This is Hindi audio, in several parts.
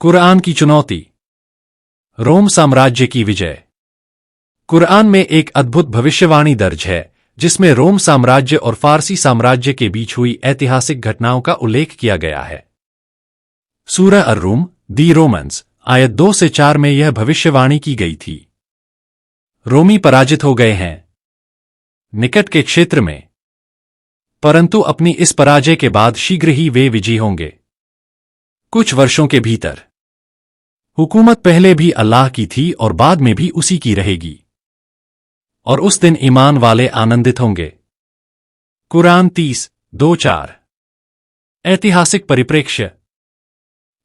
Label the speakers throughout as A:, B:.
A: कुरान की चुनौती। रोम साम्राज्य की विजय। कुरान में एक अद्भुत भविष्यवाणी दर्ज है जिसमें रोम साम्राज्य और फारसी साम्राज्य के बीच हुई ऐतिहासिक घटनाओं का उल्लेख किया गया है। सूरह अर-रूम, दी रोमन्स, आयत 2 से 4 में यह भविष्यवाणी की गई थी। रोमी पराजित हो गए हैं निकट के क्षेत्र में, परंतु अपनी इस पराजय के बाद शीघ्र ही वे विजयी होंगे। कुछ वर्षों के भीतर हुकूमत पहले भी अल्लाह की थी और बाद में भी उसी की रहेगी, और उस दिन ईमान वाले आनंदित होंगे। कुरान 30:2-4। ऐतिहासिक परिप्रेक्ष्य।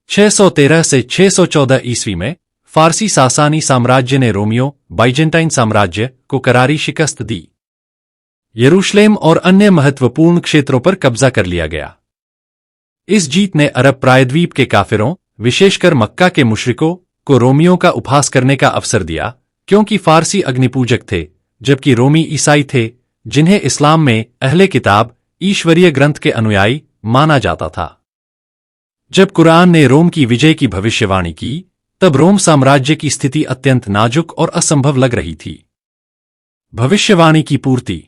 A: 613 से 614 ईस्वी में फारसी सासानी साम्राज्य ने रोमियो बाइजेंटाइन साम्राज्य को करारी शिकस्त दी। यरूशलेम और अन्य महत्वपूर्ण क्षेत्रों पर कब्जा कर लिया गया। इस जीत ने अरब प्रायद्वीप के काफिरों, विशेषकर मक्का के मुशरिकों को रोमियों का उपहास करने का अवसर दिया, क्योंकि फारसी अग्निपूजक थे जबकि रोमी ईसाई थे जिन्हें इस्लाम में अहले किताब, ईश्वरीय ग्रंथ के अनुयायी माना जाता था। जब कुरान ने रोम की विजय की भविष्यवाणी की तब रोम साम्राज्य की स्थिति अत्यंत नाजुक और असंभव लग रही थी। भविष्यवाणी की पूर्ति।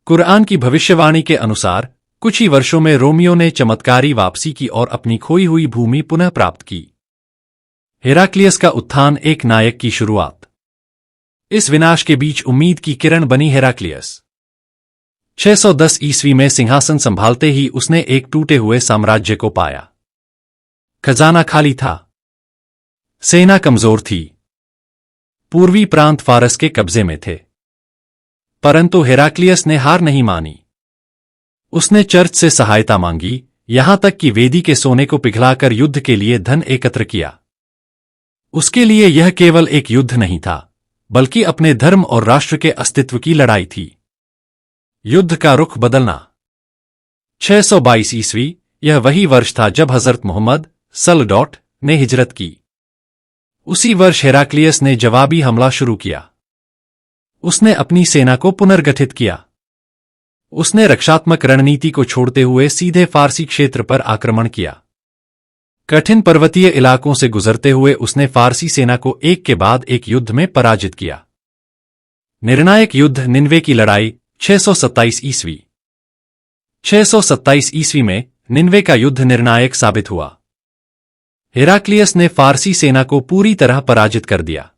A: कुरान की भविष्यवाणी के अनुसार कुछ ही वर्षों में रोमियों ने चमत्कारी वापसी की और अपनी खोई हुई भूमि पुनः प्राप्त की। हेराक्लियस का उत्थान, एक नायक की शुरुआत। इस विनाश के बीच उम्मीद की किरण बनी हेराक्लियस। 610 ईस्वी में सिंहासन संभालते ही उसने एक टूटे हुए साम्राज्य को पाया। खजाना खाली था, सेना कमजोर थी, पूर्वी प्रांत फारस के कब्जे में थे। परंतु हेराक्लियस ने हार नहीं मानी। उसने चर्च से सहायता मांगी, यहां तक कि वेदी के सोने को पिघलाकर युद्ध के लिए धन एकत्र किया। उसके लिए यह केवल एक युद्ध नहीं था, बल्कि अपने धर्म और राष्ट्र के अस्तित्व की लड़ाई थी। युद्ध का रुख बदलना। 622 ईस्वी, यह वही वर्ष था जब हजरत मोहम्मद सल्लल्लाहु ने हिजरत की। उसी वर्ष हेराक्लियस ने जवाबी हमला शुरू किया। उसने अपनी सेना को पुनर्गठित किया। उसने रक्षात्मक रणनीति को छोड़ते हुए सीधे फारसी क्षेत्र पर आक्रमण किया। कठिन पर्वतीय इलाकों से गुजरते हुए उसने फारसी सेना को एक के बाद एक युद्ध में पराजित किया। निर्णायक युद्ध, निनवे की लड़ाई। 627 ईस्वी। 627 ईस्वी में निनवे का युद्ध निर्णायक साबित हुआ। हेराक्लियस ने फारसी सेना को पूरी तरह पराजित कर दिया।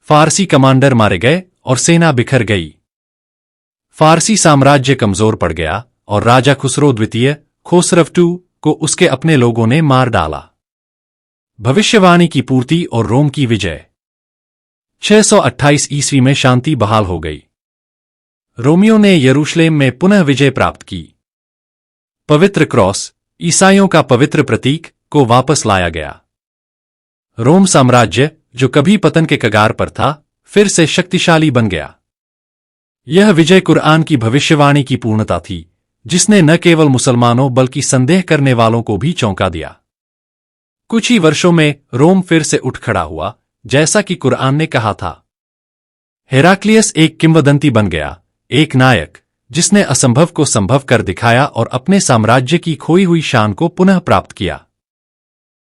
A: फारसी कमांडर मारे गए और सेना बिखर गई। फारसी साम्राज्य कमजोर पड़ गया और राजा खुसरो द्वितीय खोसरव II को उसके अपने लोगों ने मार डाला। भविष्यवाणी की पूर्ति और रोम की विजय। 628 ईस्वी में शांति बहाल हो गई। रोमियों ने यरूशलेम में पुनः विजय प्राप्त की। पवित्र क्रॉस, ईसाइयों का पवित्र प्रतीक, को वापस लाया गया। रोम साम्राज्य, जो कभी पतन के कगार पर था, फिर से शक्तिशाली बन गया। यह विजय कुरान की भविष्यवाणी की पूर्णता थी, जिसने न केवल मुसलमानों बल्कि संदेह करने वालों को भी चौंका दिया। कुछ ही वर्षों में रोम फिर से उठ खड़ा हुआ, जैसा कि कुरान ने कहा था। हेराक्लियस एक किंवदंती बन गया, एक नायक जिसने असंभव को संभव कर दिखाया और अपने साम्राज्य की खोई हुई शान को पुनः प्राप्त किया।